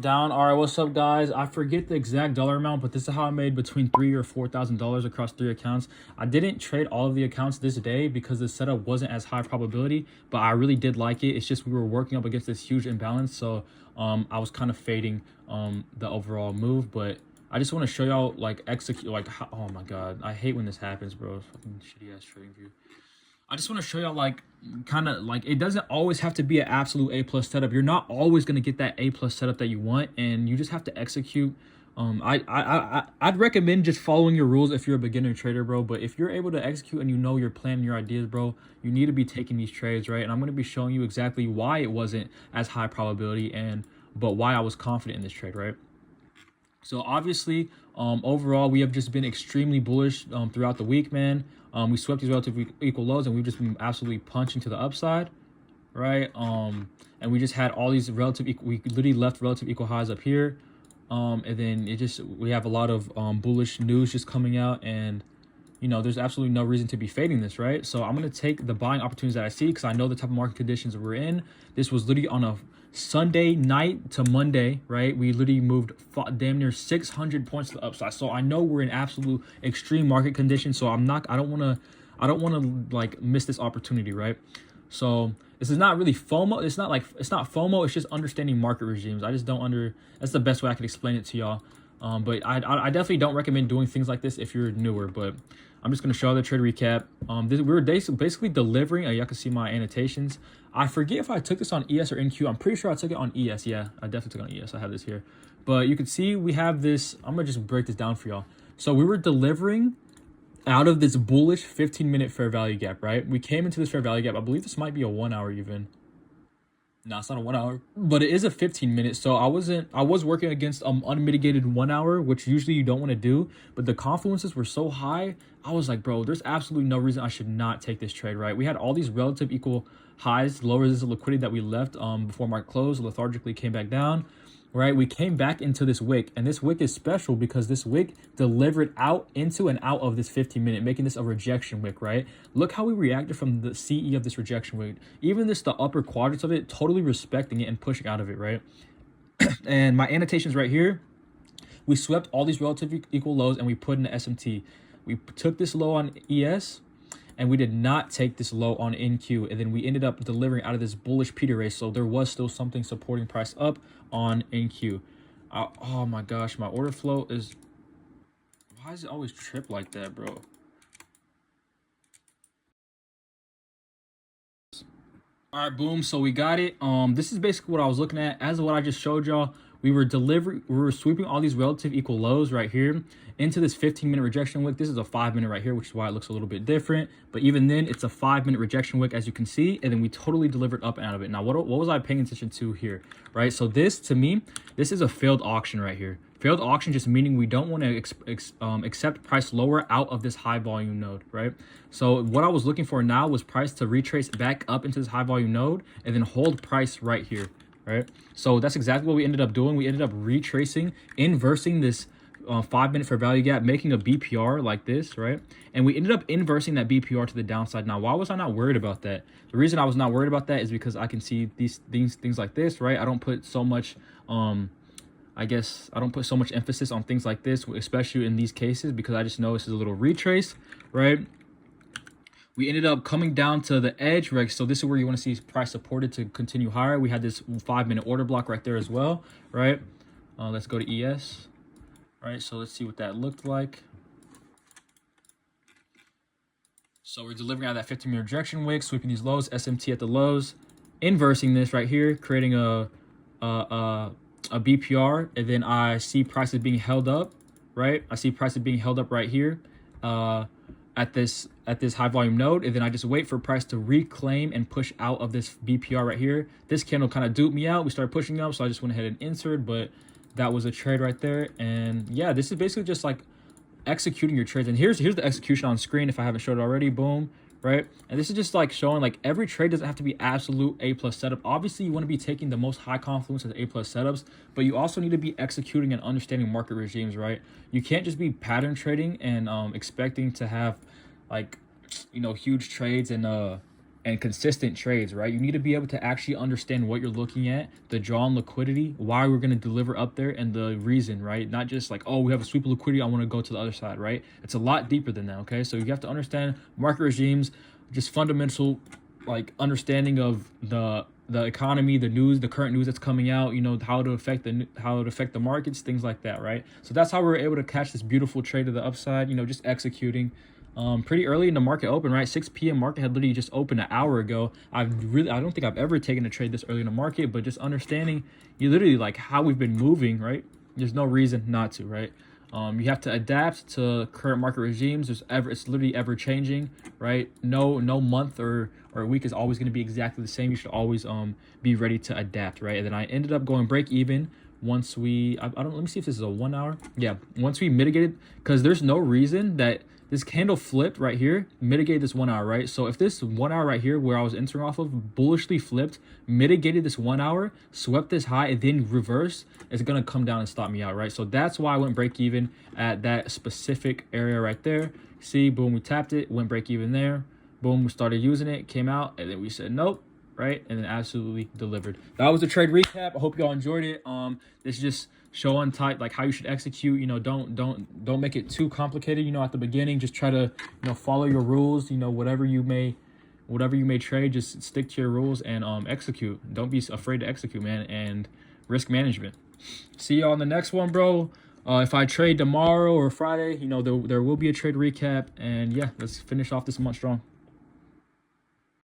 Down. All right, what's up, guys? I forget the exact dollar amount, but this is how I made between $3,000 or $4,000 across 3 accounts. I didn't trade all of the accounts this day because the setup wasn't as high probability, but I really did like it. It's just we were working up against this huge imbalance, so I was kind of fading the overall move. But I just want to show y'all like execute like how, oh my god, I hate when this happens, bro. Fucking shitty ass trading view. I just want to show y'all like kind of like it doesn't always have to be an absolute A+ setup. You're not always going to get that A+ setup that you want, and you just have to execute. I'd recommend just following your rules if you're a beginner trader, bro. But if you're able to execute and you know your plan, your ideas, bro, you need to be taking these trades, right? And I'm going to be showing you exactly why it wasn't as high probability but why I was confident in this trade, right? So obviously, overall, we have just been extremely bullish throughout the week, man. We swept these relative equal lows, and we've just been absolutely punching to the upside, right? And we just had all these we literally left relative equal highs up here, and then we have a lot of bullish news just coming out, and there's absolutely no reason to be fading this, right? So I'm going to take the buying opportunities that I see because I know the type of market conditions we're in. This was literally on a Sunday night to Monday, right? We literally moved damn near 600 points to the upside. So I know we're in absolute extreme market conditions. So I don't want to like miss this opportunity, right? So this is not really FOMO. It's not FOMO. It's just understanding market regimes. That's the best way I could explain it to y'all. But I definitely don't recommend doing things like this if you're newer, but I'm just going to show the trade recap. We were basically delivering. Y'all can see my annotations. I forget if I took this on ES or NQ. I'm pretty sure I took it on ES. Yeah, I definitely took it on ES. I have this here. But you can see we have this. I'm going to just break this down for y'all. So we were delivering out of this bullish 15-minute fair value gap, right? We came into this fair value gap. I believe this might be a 1 hour even. No, it's not a 1 hour, but it is a 15-minute. So I was working against unmitigated 1 hour, which usually you don't want to do, but the confluences were so high. I was like, bro, there's absolutely no reason I should not take this trade, right? We had all these relative equal highs, low resistance liquidity that we left before market close, lethargically came back down, right? We came back into this wick, and this wick is special because this wick delivered out into and out of this 15-minute, making this a rejection wick, right? Look how we reacted from the CE of this rejection wick. Even the upper quadrants of it, totally respecting it and pushing out of it, right? And my annotations right here, we swept all these relative equal lows and we put in the SMT. We took this low on ES, and we did not take this low on NQ, and then we ended up delivering out of this bullish Peter race. So there was still something supporting price up on NQ. Oh my gosh, my order flow is, why does it always trip like that, bro? All right, boom. So we got it. This is basically what I was looking at. As what I just showed y'all, we were sweeping all these relative equal lows right here into this 15-minute rejection wick. This is a 5-minute right here, which is why it looks a little bit different. But even then, it's a 5-minute rejection wick, as you can see, and then we totally delivered up and out of it. Now, what was I paying attention to here, right? So this, to me, this is a failed auction right here. Failed auction just meaning we don't want to accept price lower out of this high volume node, right? So what I was looking for now was price to retrace back up into this high volume node and then hold price right here, right? So that's exactly what we ended up doing. We ended up retracing, inversing this 5-minute fair value gap, making a BPR like this, right? And we ended up inversing that BPR to the downside. Now, why was I not worried about that? The reason I was not worried about that is because I can see these things like this, right? I don't put so much I guess I don't put so much emphasis on things like this, especially in these cases, because I just know this is a little retrace, right? We ended up coming down to the edge, right? So this is where you want to see price supported to continue higher. We had this 5-minute order block right there as well, right? Let's go to ES, right? So let's see what that looked like. So we're delivering out of that 15-minute rejection wick, sweeping these lows, SMT at the lows, inversing this right here, creating a BPR, and then I see prices being held up, right? I see prices being held up right here at this high volume node, and then I just wait for price to reclaim and push out of this BPR right here. This candle kind of duped me out. We started pushing up, so I just went ahead and entered, but that was a trade right there. And yeah, this is basically just like executing your trades. And here's the execution on screen if I haven't showed it already. Boom. Right, and this is just like showing like every trade doesn't have to be absolute A+ setup. Obviously, you want to be taking the most high confluence of the A+ setups, but you also need to be executing and understanding market regimes, right? You can't just be pattern trading and expecting to have like huge trades and and consistent trades, right? You need to be able to actually understand what you're looking at, the draw on liquidity, why we're going to deliver up there, and the reason, right? Not just like, oh, we have a sweep of liquidity, I want to go to the other side, right? It's a lot deeper than that, okay? So you have to understand market regimes, just fundamental like understanding of the economy, the news, the current news that's coming out, you know, how to affect the markets, things like that, right? So that's how we were able to catch this beautiful trade to the upside, you know, just executing pretty early in the market open, right? 6 p.m. market had literally just opened an hour ago. I don't think I've ever taken a trade this early in the market, but just understanding you literally like how we've been moving, right? There's no reason not to, right? You have to adapt to current market regimes. It's literally ever changing, right? No month or week is always going to be exactly the same. You should always be ready to adapt, right? And then I ended up going break even once we let me see if this is a 1 hour. Yeah, once we mitigated, because there's no reason that this candle flipped right here, mitigated this 1 hour, right? So if this 1 hour right here where I was entering off of bullishly flipped, mitigated this 1 hour, swept this high, and then reversed, it's gonna come down and stop me out, right? So that's why I went break even at that specific area right there. See, boom, we tapped it, went break even there. Boom, we started using it, came out, and then we said nope, right? And then absolutely delivered. That was the trade recap. I hope y'all enjoyed it. This is just showing type like how you should execute. You know, don't make it too complicated, you know, at the beginning. Just try to, you know, follow your rules, you know, whatever you may trade, just stick to your rules and execute. Don't be afraid to execute, man. And risk management. See y'all on the next one, bro. If I trade tomorrow or Friday, you know, there will be a trade recap. And yeah, let's finish off this month strong.